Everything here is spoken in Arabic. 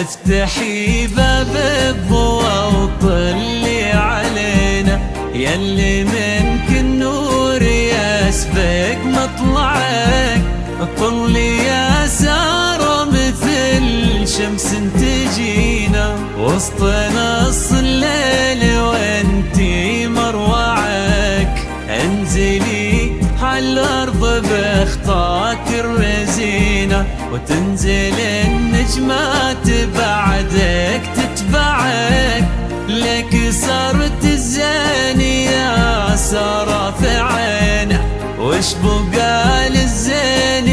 افتحي باب الضوء وطلي علينا، ياللي منك النور يسبق مطلعك. طلي يا سارة مثل شمس تجينا، وسط نص الليل وانتي مروعك. انزلي عالارض بخطاك الرزينة، وتنزل النجمات بعدك تتبعك. لك صارت الزين يا سارة في عينه، وش بقى للزين